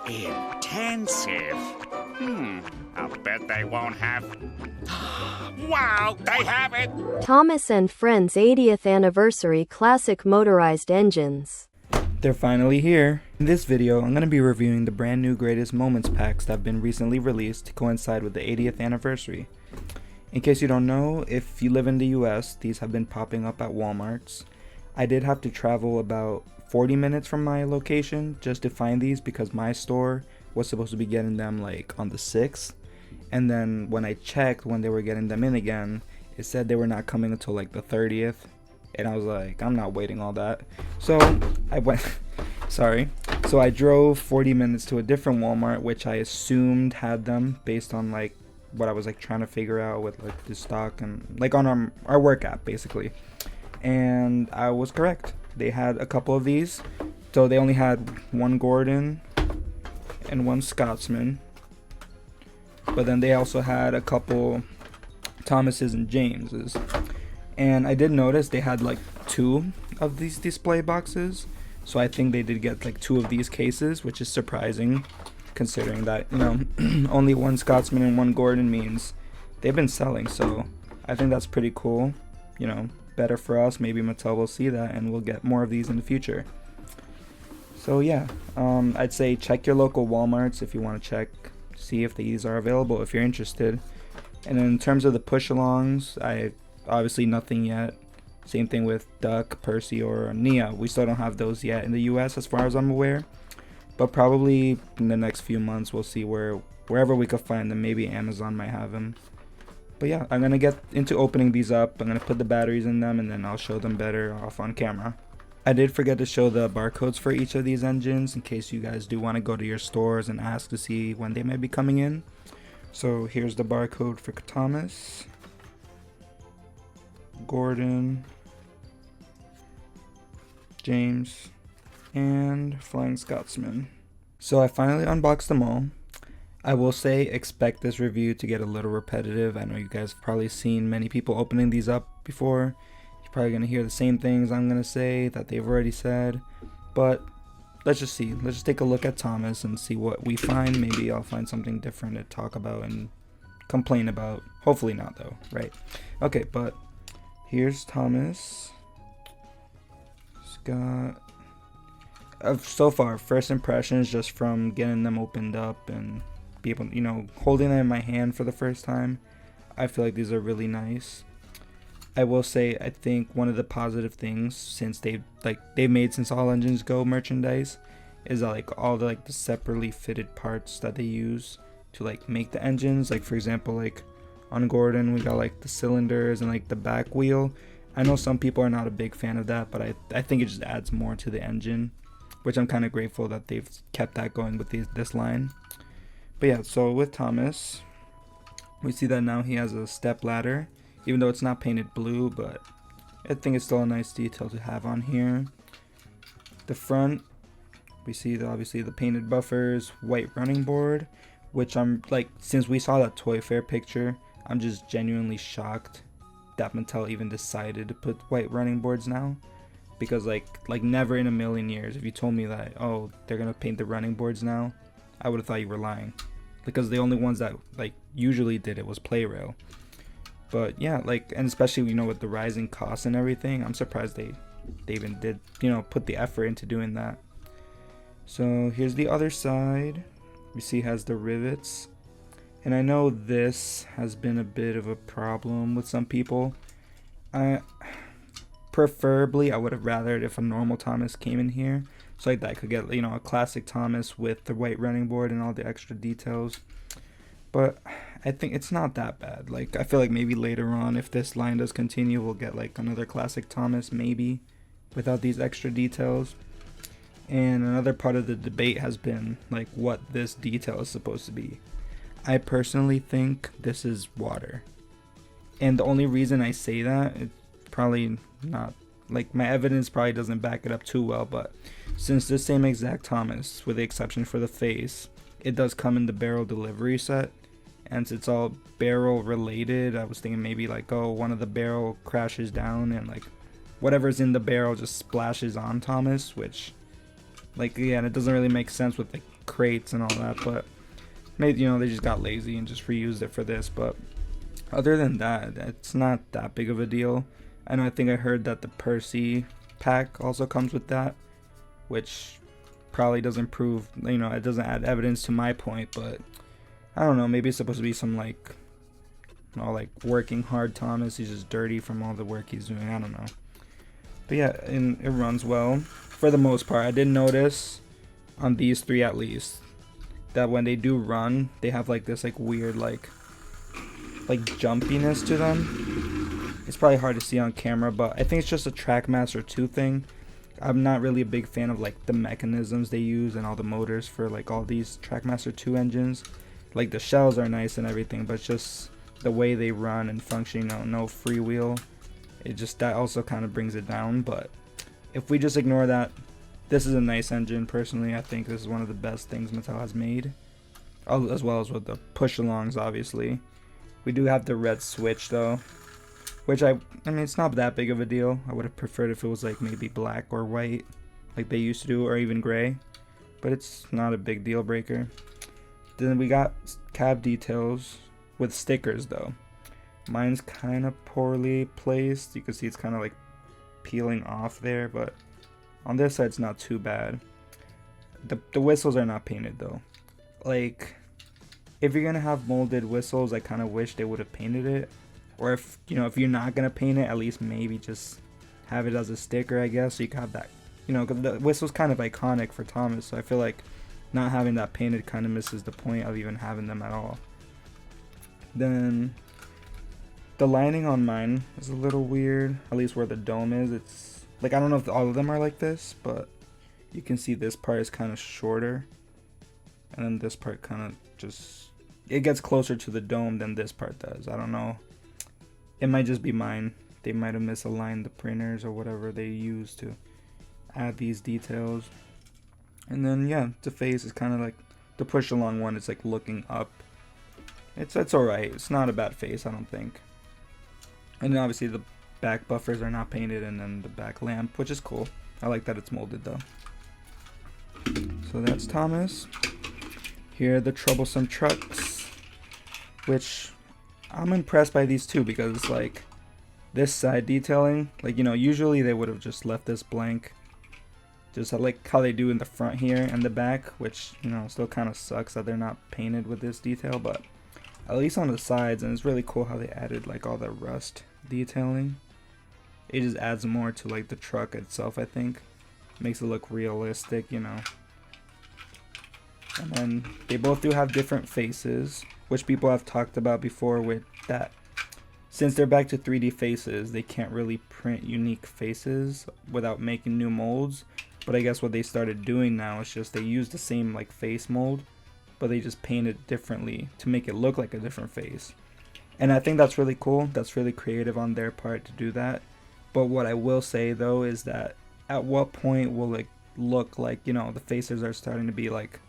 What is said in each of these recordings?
Intensive. I'll bet they won't have... Wow, they have it! Thomas and Friends 80th Anniversary Classic Motorized Engines. They're finally here. In this video, I'm going to be reviewing the brand new Greatest Moments packs that have been recently released to coincide with the 80th anniversary. In case you don't know, if you live in the US, these have been popping up at Walmarts. I did have to travel about 40 minutes from my location just to find these because my store was supposed to be getting them like on the 6th. And then when I checked when they were getting them in again, it said they were not coming until like the 30th. And I was like, I'm not waiting all that. So I went, So I drove 40 minutes to a different Walmart, which I assumed had them based on like what I was like trying to figure out with like the stock and like on our work app basically. And I was correct. They had a couple of these. So they only had one Gordon and one Scotsman. But then they also had a couple Thomases and Jameses. And I did notice they had like 2 of these display boxes. So I think they did get like 2 of these cases, which is surprising considering that, you know, only one Scotsman and one Gordon means they've been selling. So I think that's pretty cool. You know, better for us. Maybe Mattel will see that and we'll get more of these in the future. So yeah, I'd say check your local Walmarts if you want to check, see if these are available if you're interested. And in terms of the push-alongs, I obviously nothing yet. Same thing with Duck, Percy, or Nia. We still don't have those yet in the US as far as I'm aware. But probably in the next few months we'll see wherever we can find them. Maybe Amazon might have them. But yeah, I'm going to get into opening these up. I'm going to put the batteries in them and then I'll show them better off on camera. I did forget to show the barcodes for each of these engines in case you guys do want to go to your stores and ask to see when they might be coming in. So here's the barcode for Thomas, Gordon, James, and Flying Scotsman. So I finally unboxed them all. I will say expect this review to get a little repetitive. I know you guys have probably seen many people opening these up before. You're probably going to hear the same things I'm going to say that they've already said. But let's just see. Let's just take a look at Thomas and see what we find. Maybe I'll find something different to talk about and complain about. Hopefully not though, right? Okay, but here's Thomas. Scott. So far, first impressions just from getting them opened up and be able, you know, holding them in my hand for the first time. I feel like these are really nice. I will say, I think one of the positive things since they've made since All Engines Go merchandise is that like all the the separately fitted parts that they use to like make the engines. Like for example, like on Gordon we got like the cylinders and like the back wheel. I know some people are not a big fan of that, but I think it just adds more to the engine, which I'm kind of grateful that they've kept that going with this line. But yeah, so with Thomas, we see that now he has a step ladder, even though it's not painted blue, but I think it's still a nice detail to have on here. The front, we see obviously the painted buffers, white running board, which I'm like, since we saw that Toy Fair picture, I'm just genuinely shocked that Mattel even decided to put white running boards now. Because like never in a million years, if you told me that, oh, they're gonna paint the running boards now, I would have thought you were lying. Because the only ones that like usually did it was Playrail. But yeah, like, and especially, you know, with the rising costs and everything, I'm surprised they even did, you know, put the effort into doing that. So here's the other side. We see it has the rivets. And I know this has been a bit of a problem with some people. Preferably, I would have rathered if a normal Thomas came in here. So like that I could get, you know, a classic Thomas with the white running board and all the extra details. But I think it's not that bad. Like, I feel like maybe later on, if this line does continue, we'll get like another classic Thomas maybe without these extra details. And another part of the debate has been like what this detail is supposed to be. I personally think this is water. And the only reason I say that, it's probably not, like my evidence probably doesn't back it up too well, but since this same exact Thomas, with the exception for the face, it does come in the barrel delivery set, and since it's all barrel related, I was thinking maybe like, oh, one of the barrel crashes down and like whatever's in the barrel just splashes on Thomas, which like, again, it doesn't really make sense with like crates and all that, but maybe, you know, they just got lazy and just reused it for this. But other than that, it's not that big of a deal. And I think I heard that the Percy pack also comes with that, which probably doesn't prove, you know, it doesn't add evidence to my point, but I don't know, maybe it's supposed to be some like, you know, like working hard Thomas. He's just dirty from all the work he's doing. I don't know. But yeah, and it runs well for the most part. I did notice on these three at least that when they do run, they have like this like weird like jumpiness to them. It's probably hard to see on camera, but I think it's just a Trackmaster 2 thing. I'm not really a big fan of like the mechanisms they use and all the motors for like all these Trackmaster 2 engines. Like the shells are nice and everything, but it's just the way they run and function, you know, no freewheel. It just, that also kind of brings it down. But if we just ignore that, this is a nice engine. Personally, I think this is one of the best things Mattel has made, as well as with the push-alongs. Obviously, we do have the red switch though, which I mean, it's not that big of a deal. I would have preferred if it was like maybe black or white, like they used to do, or even gray. But it's not a big deal breaker. Then we got cab details with stickers though. Mine's kind of poorly placed. You can see it's kind of like peeling off there, but on this side it's not too bad. The whistles are not painted though. Like, if you're gonna have molded whistles, I kind of wish they would have painted it. Or if, you know, if you're not gonna paint it, at least maybe just have it as a sticker, I guess, so you can have that, you know, because the whistle's kind of iconic for Thomas, so I feel like not having that painted kind of misses the point of even having them at all. Then the lining on mine is a little weird, at least where the dome is. It's like, I don't know if all of them are like this, but you can see this part is kind of shorter, and then this part kind of just, it gets closer to the dome than this part does. I don't know. It might just be mine. They might have misaligned the printers or whatever they use to add these details. And then yeah, the face is kind of like the push along one. It's like looking up. It's alright. It's not a bad face, I don't think. And then obviously the back buffers are not painted, and then the back lamp, which is cool. I like that it's molded though. So that's Thomas. Here are the Troublesome trucks, which I'm impressed by these two, because like this side detailing, like, you know, usually they would have just left this blank, just like how they do in the front here and the back, which, you know, still kind of sucks that they're not painted with this detail, but at least on the sides. And it's really cool how they added like all the rust detailing. It just adds more to like the truck itself, I think. Makes it look realistic, you know. And then they both do have different faces, which people have talked about before with that. Since they're back to 3D faces, they can't really print unique faces without making new molds. But I guess what they started doing now is just they use the same like face mold, but they just paint it differently to make it look like a different face. And I think that's really cool. That's really creative on their part to do that. But what I will say though is that at what point will it look like, you know, the faces are starting to be like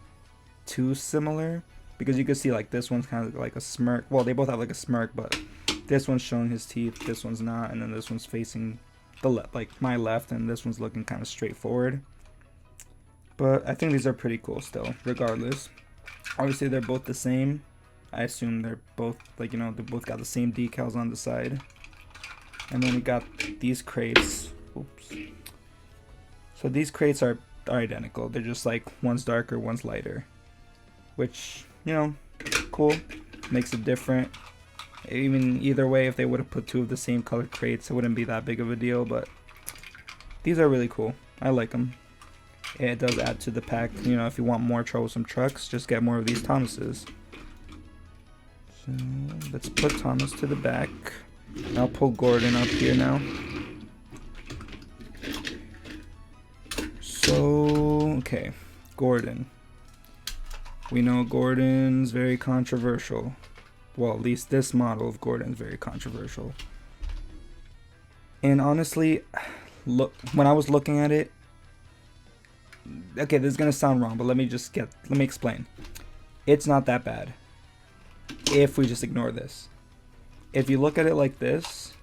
too similar? Because you can see like this one's kind of like a smirk. Well, they both have like a smirk, but this one's showing his teeth, this one's not, and then this one's facing the left, like my left, and this one's looking kind of straightforward. But I think these are pretty cool still, regardless. Obviously they're both the same. I assume they're both like, you know, they both got the same decals on the side. And then we got these crates. Oops. So these crates are identical. They're just like one's darker, one's lighter, which, you know, cool, makes it different. Even either way, if they would have put two of the same colored crates, it wouldn't be that big of a deal. But these are really cool. I like them. It does add to the pack. You know, if you want more Troublesome trucks, just get more of these Thomases. So let's put Thomas to the back. I'll pull Gordon up here now. So, okay, Gordon. We know Gordon's very controversial. Well, at least this model of Gordon's very controversial. And honestly, look, when I was looking at it, okay, this is gonna sound wrong, but let me explain. It's not that bad if we just ignore this. If you look at it like this,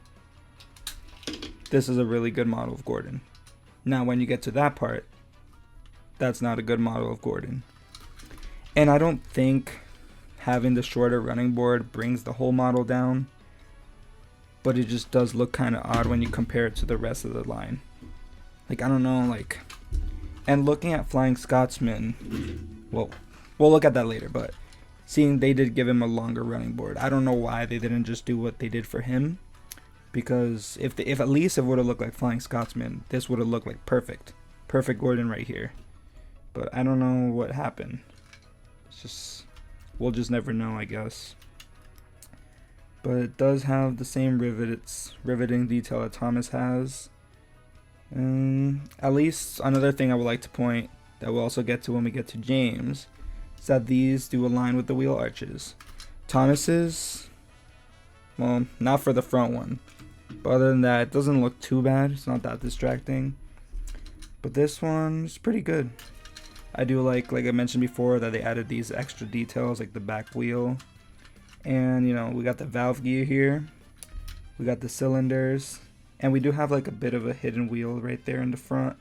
this is a really good model of Gordon. Now, when you get to that part, that's not a good model of Gordon. And I don't think having the shorter running board brings the whole model down, but it just does look kind of odd when you compare it to the rest of the line. Like, I don't know, like, and looking at Flying Scotsman, well, we'll look at that later, but seeing they did give him a longer running board. I don't know why they didn't just do what they did for him, because if at least it would have looked like Flying Scotsman, this would have looked like perfect Gordon right here. But I don't know what happened. It's just, we'll just never know, I guess. But it does have the same riveting detail that Thomas has. At least another thing I would like to point that we'll also get to when we get to James is that these do align with the wheel arches. Thomas's, well, not for the front one, but other than that, it doesn't look too bad. It's not that distracting. But this one's pretty good. I do like I mentioned before, that they added these extra details like the back wheel. And, you know, we got the valve gear here. We got the cylinders. And we do have like a bit of a hidden wheel right there in the front.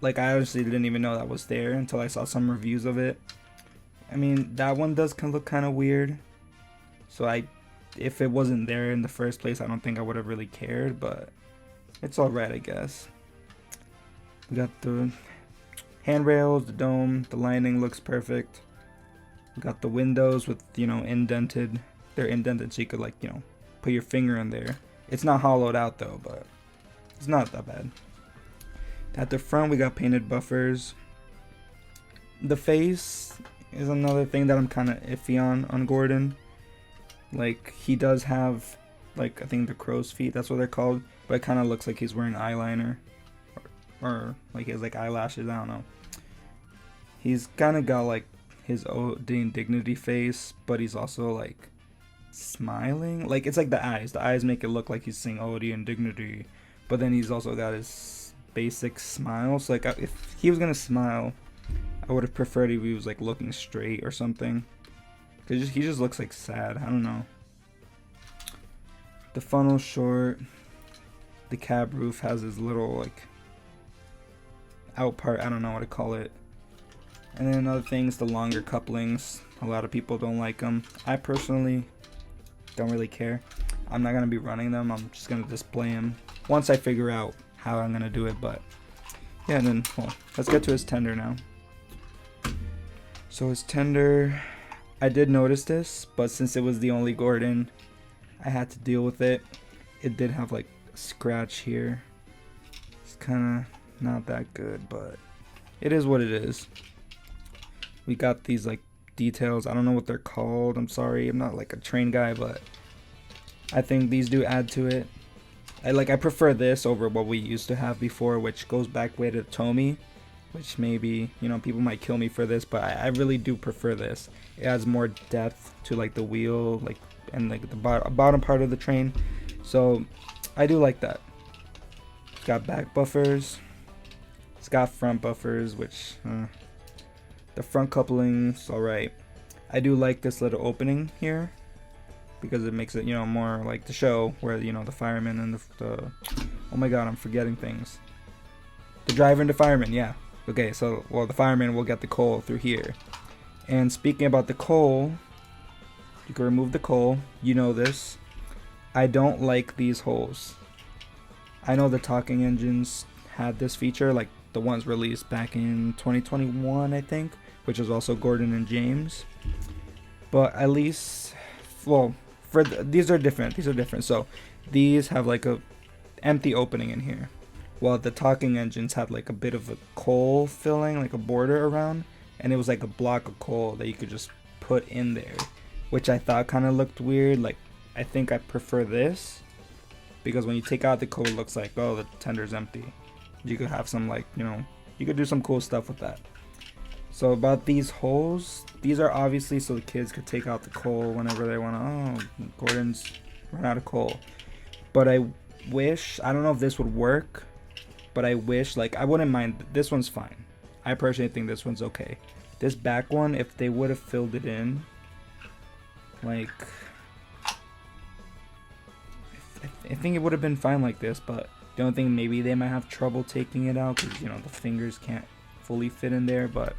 Like, I honestly didn't even know that was there until I saw some reviews of it. I mean, that one does look kind of weird. So if it wasn't there in the first place, I don't think I would have really cared. But it's alright, I guess. We got the handrails, the dome, the lining looks perfect. We got the windows with, you know, indented. They're indented so you could, like, you know, put your finger in there. It's not hollowed out though, but it's not that bad. At the front, we got painted buffers. The face is another thing that I'm kind of iffy on Gordon. Like, he does have, like, I think the crow's feet, that's what they're called, but it kind of looks like he's wearing eyeliner, or like he has like eyelashes, I don't know. He's kind of got like his OD and dignity face, but he's also like smiling. Like, it's like the eyes make it look like he's saying OD and dignity, but then he's also got his basic smile. So like, if he was gonna smile, I would have preferred if he was like looking straight or something, because he just looks like sad. I don't know. The funnel's short. The cab roof has his little like out part, I don't know what to call it. And then another thing is the longer couplings. A lot of people don't like them. I personally don't really care. I'm not gonna be running them. I'm just gonna display them once I figure out how I'm gonna do it. But yeah, and then, well, let's get to his tender now. So his tender, I did notice this, but since it was the only Gordon, I had to deal with it. It did have like a scratch here. It's kind of not that good, but it is what it is. We got these like details. I don't know what they're called. I'm sorry, I'm not like a train guy, but I think these do add to it. I prefer this over what we used to have before, which goes back way to Tomy, which maybe, you know, people might kill me for this, but I really do prefer this. It adds more depth to like the wheel, like, and like the bottom part of the train. So I do like that. It's got back buffers. It's got front buffers, which the front coupling's alright. I do like this little opening here because it makes it, you know, more like the show where, you know, the fireman and the oh my god, I'm forgetting things. The driver and the fireman, yeah. Okay, so, well, the fireman will get the coal through here. And speaking about the coal, you can remove the coal. You know this. I don't like these holes. I know the talking engines had this feature, like the ones released back in 2021, I think, which is also Gordon and James. But at least, well, these are different. These are different. So these have like a empty opening in here, while the talking engines had like a bit of a coal filling, like a border around, and it was like a block of coal that you could just put in there, which I thought kind of looked weird. Like, I think I prefer this, because when you take out the coal, it looks like, oh, the tender's empty. You could have some, like, you know, you could do some cool stuff with that. So about these holes, these are obviously so the kids could take out the coal whenever they want to. Oh, Gordon's run out of coal. But I wish, I don't know if this would work, but I wish, like, I wouldn't mind. This one's fine. I personally think this one's okay. This back one, if they would have filled it in, like, I think it would have been fine like this, but the only thing, maybe they might have trouble taking it out because, you know, the fingers can't fully fit in there. But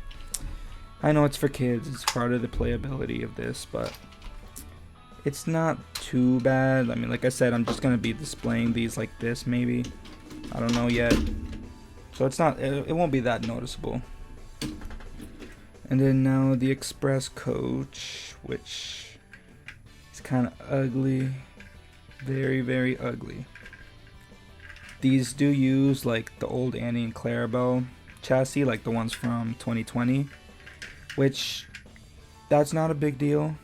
I know it's for kids, it's part of the playability of this, but it's not too bad. I mean, like I said, I'm just gonna be displaying these like this maybe. I don't know yet. So it's not, it won't be that noticeable. And then now the express coach, which is kind of ugly. Very, very ugly. These do use like the old Annie and Clarabelle chassis, like the ones from 2020, which that's not a big deal.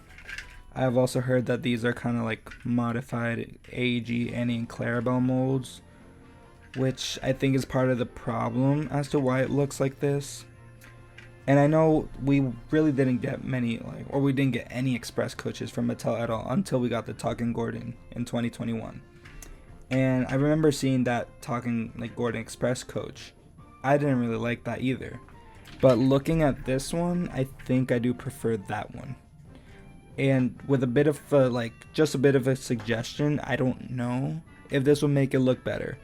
I've also heard that these are kind of like modified AEG Annie and Clarabelle molds, which I think is part of the problem as to why it looks like this. And I know we really didn't get many, like, or we didn't get any express coaches from Mattel at all until we got the Talking Gordon in 2021. And I remember seeing that Talking like Gordon Express coach. I didn't really like that either. But looking at this one, I think I do prefer that one. And with a bit of just a bit of a suggestion, I don't know if this would make it look better.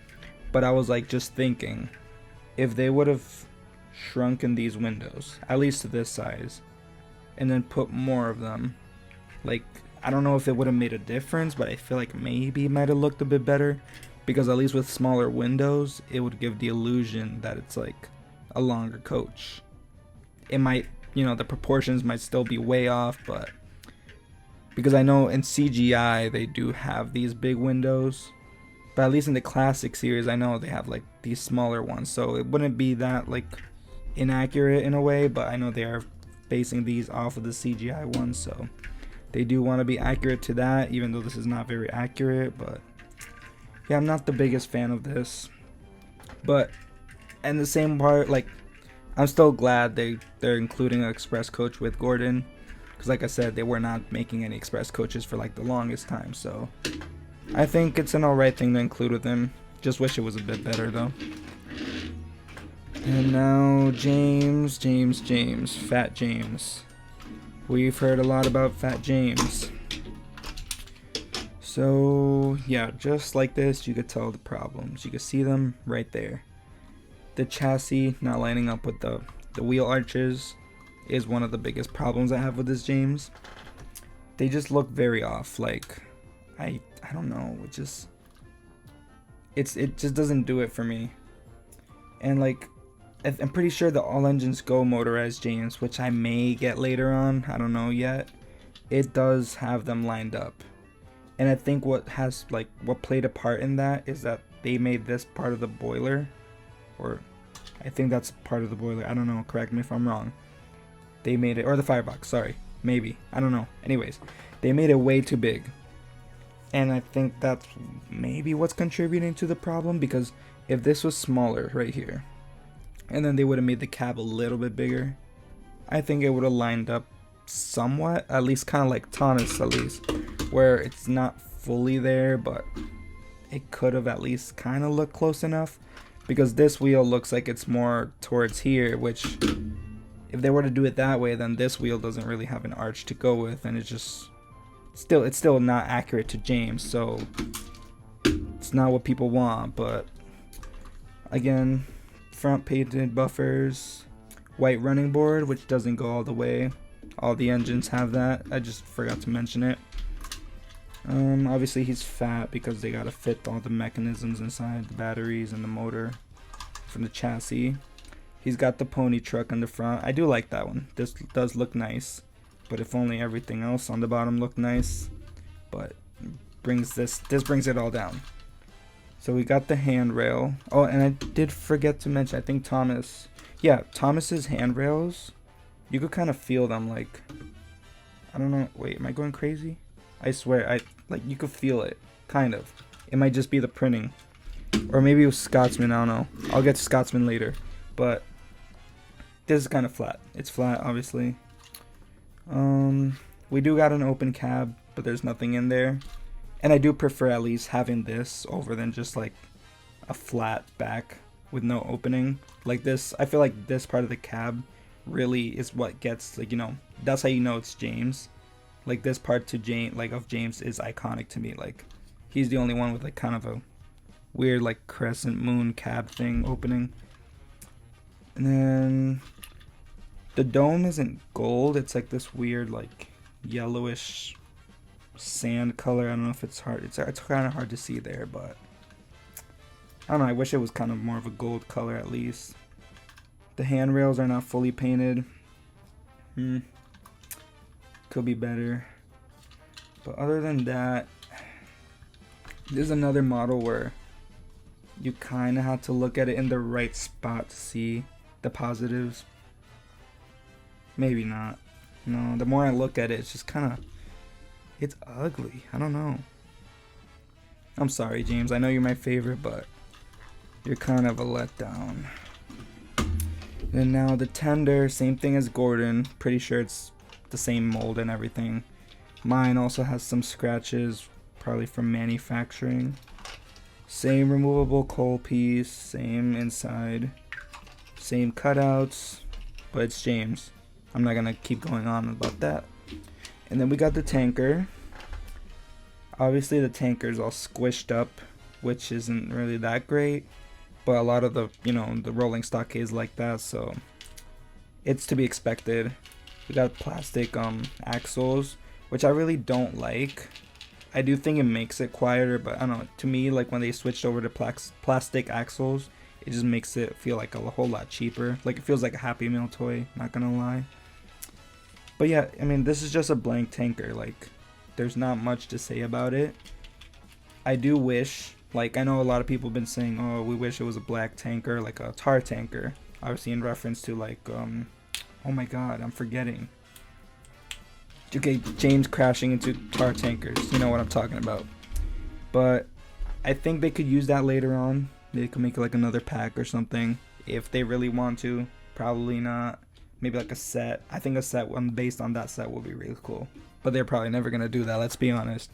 But I was like just thinking, if they would have shrunken these windows, at least to this size, and then put more of them, like, I don't know if it would have made a difference, but I feel like maybe it might have looked a bit better, because at least with smaller windows, it would give the illusion that it's like a longer coach. It might, you know, the proportions might still be way off, but because I know in CGI they do have these big windows, but at least in the classic series I know they have like these smaller ones, so it wouldn't be that like inaccurate in a way, but I know they are basing these off of the CGI ones, so they do want to be accurate to that, even though this is not very accurate. But yeah, I'm not the biggest fan of this, but and the same part, like, I'm still glad they're including an express coach with Gordon, because like I said, they were not making any express coaches for like the longest time, so I think it's an alright thing to include with him. Just wish it was a bit better though. And now James, Fat James. We've heard a lot about Fat James. So yeah, just like this, you could tell the problems. You could see them right there. The chassis not lining up with the wheel arches is one of the biggest problems I have with this James. They just look very off. Like, I don't know. It just doesn't do it for me. And like, I'm pretty sure the All Engines Go Motorized James, which I may get later on, I don't know yet, it does have them lined up. And I think what played a part in that is that they made this part of the boiler, or I think that's part of the boiler, I don't know, correct me if I'm wrong. They made it, or the firebox, sorry, maybe, I don't know. Anyways, they made it way too big. And I think that's maybe what's contributing to the problem, because if this was smaller right here, and then they would have made the cab a little bit bigger, I think it would have lined up somewhat, at least kind of like Thomas, at least, where it's not fully there, but it could have at least kind of looked close enough, because this wheel looks like it's more towards here, which if they were to do it that way, then this wheel doesn't really have an arch to go with, and it's still not accurate to James, so it's not what people want. But again, front painted buffers, white running board, which doesn't go all the way. All the engines have that. I just forgot to mention it. Obviously he's fat because they gotta fit all the mechanisms inside, the batteries and the motor from the chassis. He's got the pony truck on the front. I do like that one. This does look nice, but if only everything else on the bottom looked nice. But this brings it all down. So we got the handrail. Oh, and I did forget to mention, I think Thomas's handrails, you could kind of feel them, like, I don't know, wait, am I going crazy? I swear, you could feel it, kind of. It might just be the printing, or maybe it was Scotsman, I don't know. I'll get to Scotsman later, but this is kind of flat. It's flat, obviously. We do got an open cab, but there's nothing in there. And I do prefer at least having this over than just like a flat back with no opening. Like this, I feel like this part of the cab really is what gets, like, you know, that's how you know it's James. Like this part to of James is iconic to me. Like he's the only one with like kind of a weird like crescent moon cab thing opening. And then The dome isn't gold, it's like this weird like yellowish sand color. I don't know if it's hard, it's kind of hard to see there, but I don't know, I wish it was kind of more of a gold color at least. The handrails are not fully painted. Could be better. But other than that, there's another model where you kind of have to look at it in the right spot to see the positives. Maybe not. No, the more I look at it, it's just kind of, it's ugly. I don't know. I'm sorry, James. I know you're my favorite, but you're kind of a letdown. And now the tender, same thing as Gordon. Pretty sure it's the same mold and everything. Mine also has some scratches, probably from manufacturing. Same removable coal piece, same inside, same cutouts, but it's James. I'm not gonna keep going on about that. And then we got the tanker. Obviously the tanker is all squished up, which isn't really that great, but a lot of the, you know, the rolling stock is like that, so it's to be expected. We got plastic axles, which I really don't like. I do think it makes it quieter, but I don't know, to me, like when they switched over to plastic axles, it just makes it feel like a whole lot cheaper. Like it feels like a Happy Meal toy, not gonna lie. But yeah, I mean, this is just a blank tanker. Like, there's not much to say about it. I do wish, like, I know a lot of people have been saying, oh, we wish it was a black tanker, like a tar tanker. Obviously in reference to like, oh my god, I'm forgetting. Okay, James crashing into tar tankers. You know what I'm talking about. But I think they could use that later on. They could make like another pack or something if they really want to. Probably not. Maybe like a set. I think a set based on that set will be really cool. But they're probably never going to do that, let's be honest.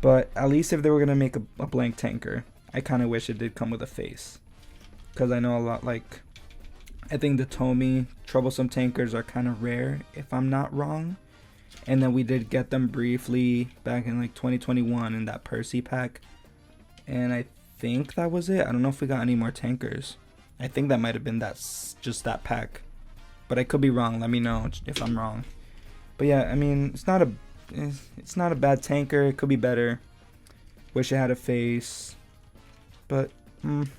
But at least if they were going to make a blank tanker, I kind of wish it did come with a face. Because I know a lot, like, I think the Tomy Troublesome tankers are kind of rare, if I'm not wrong. And then we did get them briefly back in like 2021 in that Percy pack. And I think that was it. I don't know if we got any more tankers. I think that might have been just that pack. But I could be wrong. Let me know if I'm wrong. But yeah, I mean, it's not a bad tanker. It could be better. Wish it had a face. But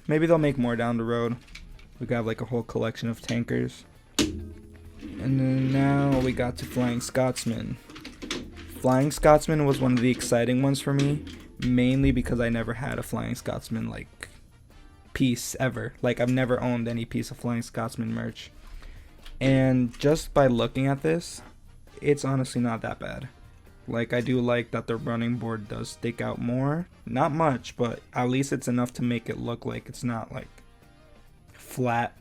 maybe they'll make more down the road. We got like a whole collection of tankers. And then now we got to Flying Scotsman. Flying Scotsman was one of the exciting ones for me, mainly because I never had a Flying Scotsman like piece ever. Like I've never owned any piece of Flying Scotsman merch. And just by looking at this, it's honestly not that bad. Like I do like that the running board does stick out more. Not much, but at least it's enough to make it look like it's not like flat,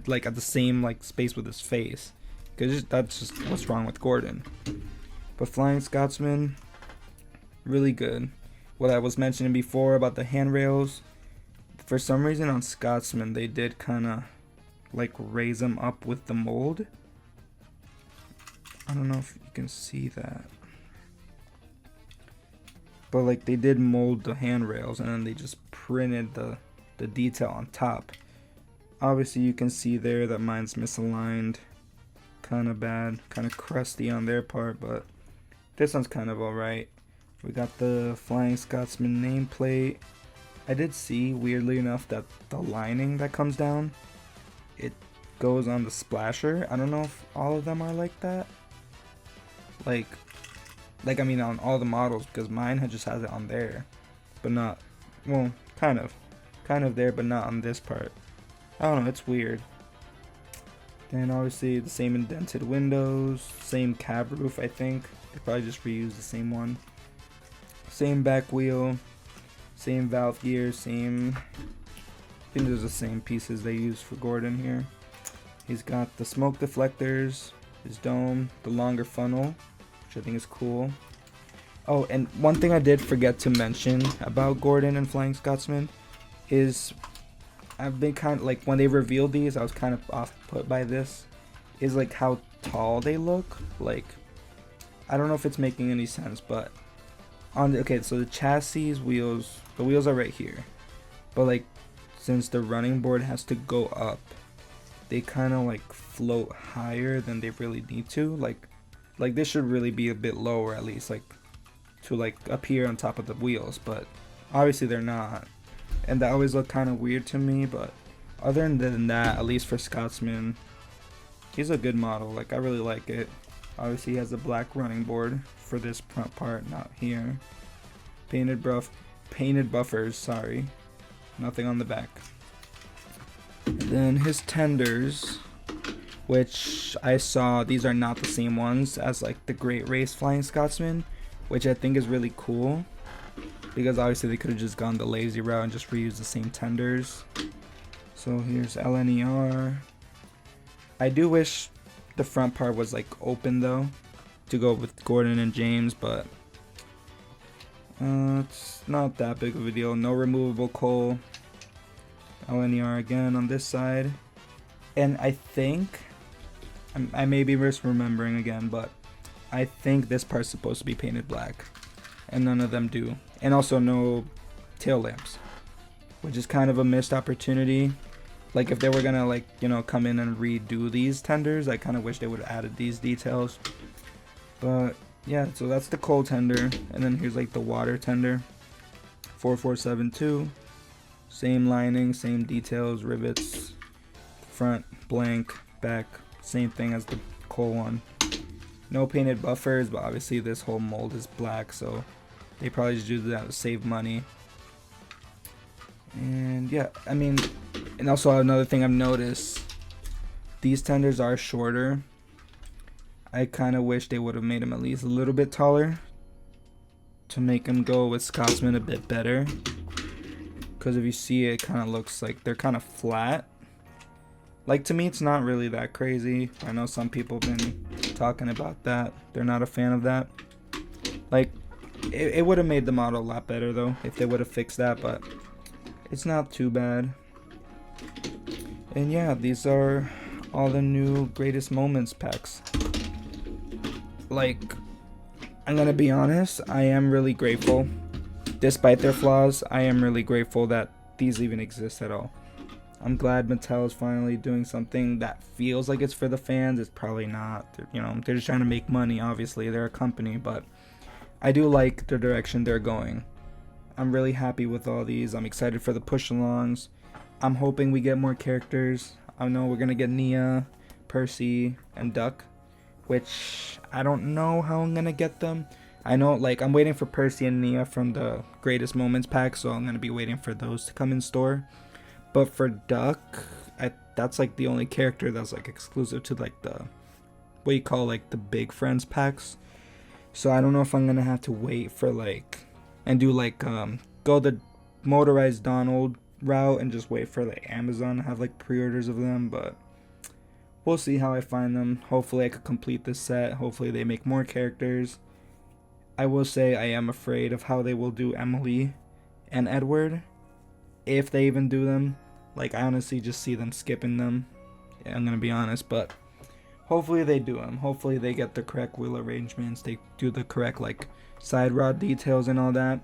like at the same like space with his face. Because that's just what's wrong with Gordon. But Flying Scotsman, really good. What I was mentioning before about the handrails, for some reason on Scotsman they did kind of like raise them up with the mold. I don't know if you can see that, but like they did mold the handrails and then they just printed the detail on top. Obviously you can see there that mine's misaligned, kind of bad, kind of crusty on their part, but this one's kind of alright. We got the Flying Scotsman nameplate. I did see, weirdly enough, that the lining that comes down, it goes on the splasher. I don't know if all of them are like that. Like I mean on all the models, because mine just has it on there, but not, well, kind of there, but not on this part. I don't know, it's weird. Then obviously the same indented windows, same cab roof, I think. They probably just reused the same one. Same back wheel, same valve gear, same, I think there's the same pieces they used for Gordon here. He's got the smoke deflectors, his dome, the longer funnel, which I think is cool. Oh, and one thing I did forget to mention about Gordon and Flying Scotsman is I've been kind of like, when they revealed these, I was kind of off put by this, is like how tall they look. Like, I don't know if it's making any sense, but on the, okay, so the chassis wheels, the wheels are right here, but like since the running board has to go up, they kind of like float higher than they really need to. Like this should really be a bit lower, at least, like to like appear on top of the wheels, but obviously they're not, and that always looked kind of weird to me. But other than that, at least for Scotsman, he's a good model. Like, I really like it. Obviously he has a black running board for this front part, not here. Painted buffers, sorry, nothing on the back. And then his tenders, which I saw, these are not the same ones as like the Great Race Flying Scotsman, which I think is really cool, because obviously they could have just gone the lazy route and just reused the same tenders. So here's LNER. I do wish the front part was like open though, to go with Gordon and James, but it's not that big of a deal. No removable coal. LNER again on this side. And I think, I may be misremembering again, but I think this part's supposed to be painted black, and none of them do. And also no tail lamps, which is kind of a missed opportunity. Like, if they were gonna, like, you know, come in and redo these tenders, I kind of wish they would have added these details. But yeah, so that's the coal tender, and then here's like the water tender. 4472, same lining, same details, rivets, front blank, back same thing as the coal one. No painted buffers, but obviously this whole mold is black, so they probably just do that to save money. And yeah, I mean, and also another thing I've noticed, these tenders are shorter. I kind of wish they would have made them at least a little bit taller to make them go with Scotsman a bit better. Because if you see it kind of looks like they're kind of flat. Like, to me, it's not really that crazy. I know some people have been talking about that. They're not a fan of that. Like, it would have made the model a lot better though if they would have fixed that, but it's not too bad. And yeah, these are all the new Greatest Moments packs. Like, I'm gonna be honest, I am really grateful. Despite their flaws, I am really grateful that these even exist at all. I'm glad Mattel is finally doing something that feels like it's for the fans. It's probably not. You know, they're just trying to make money, obviously. They're a company, but I do like the direction they're going. I'm really happy with all these. I'm excited for the push-alongs. I'm hoping we get more characters. I know we're going to get Nia, Percy, and Duck, which I don't know how I'm going to get them. I know, like, I'm waiting for Percy and Nia from the Greatest Moments pack, so I'm going to be waiting for those to come in store. But for Duck, that's like the only character that's like exclusive to like the, what you call like the big friends packs. So I don't know if I'm gonna have to wait for like, and do like go the Motorized Donald route and just wait for like Amazon to have like pre-orders of them. But we'll see how I find them. Hopefully I could complete this set. Hopefully they make more characters. I will say I am afraid of how they will do Emily and Edward, if they even do them. Like, I honestly just see them skipping them. Yeah, I'm gonna be honest, but hopefully they do them. Hopefully they get the correct wheel arrangements. They do the correct like side rod details and all that.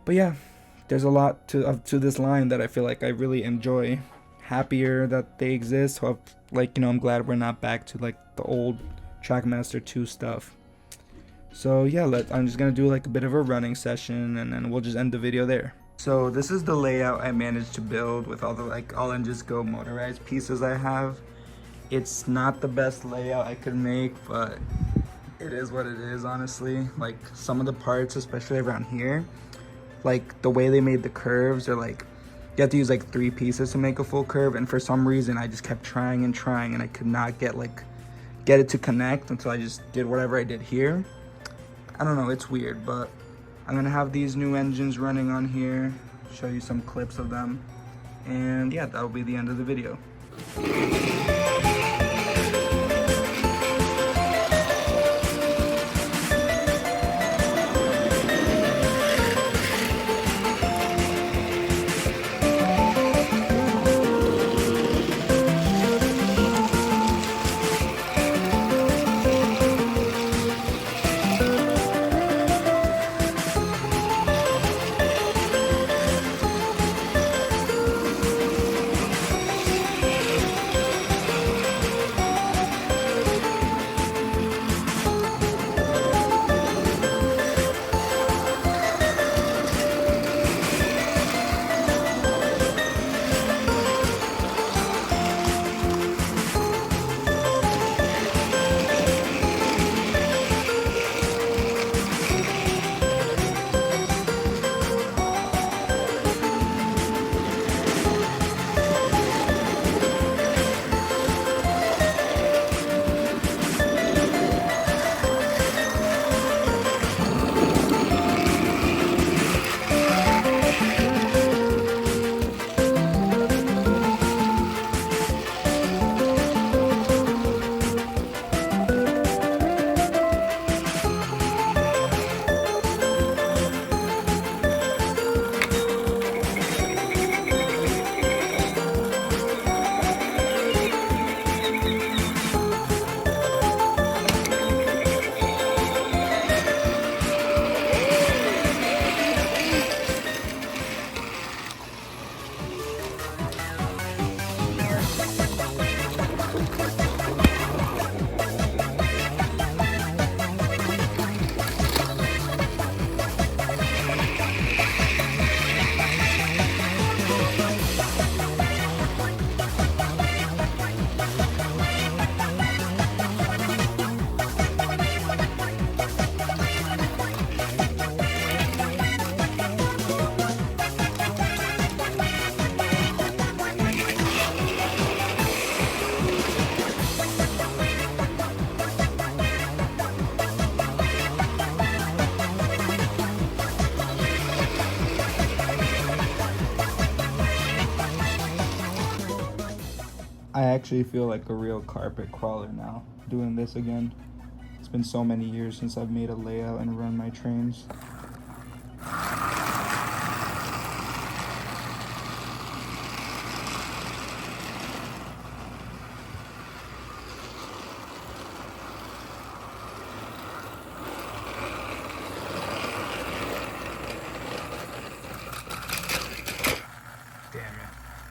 But yeah, there's a lot to this line that I feel like I really enjoy. Happier that they exist. Like, you know, I'm glad we're not back to like the old Trackmaster 2 stuff. So yeah, I'm just gonna do like a bit of a running session, and then we'll just end the video there. So this is the layout I managed to build with all the like All Engines Go motorized pieces I have. It's not the best layout I could make, but it is what it is, honestly. Like, some of the parts, especially around here, like the way they made the curves, are like, you have to use like 3 pieces to make a full curve, and for some reason I just kept trying and trying, and I could not get it to connect until I just did whatever I did here. I don't know, it's weird, but I'm gonna have these new engines running on here, show you some clips of them, and yeah, that'll be the end of the video. actually feel like a real carpet crawler now, doing this again. It's been so many years since I've made a layout and run my trains.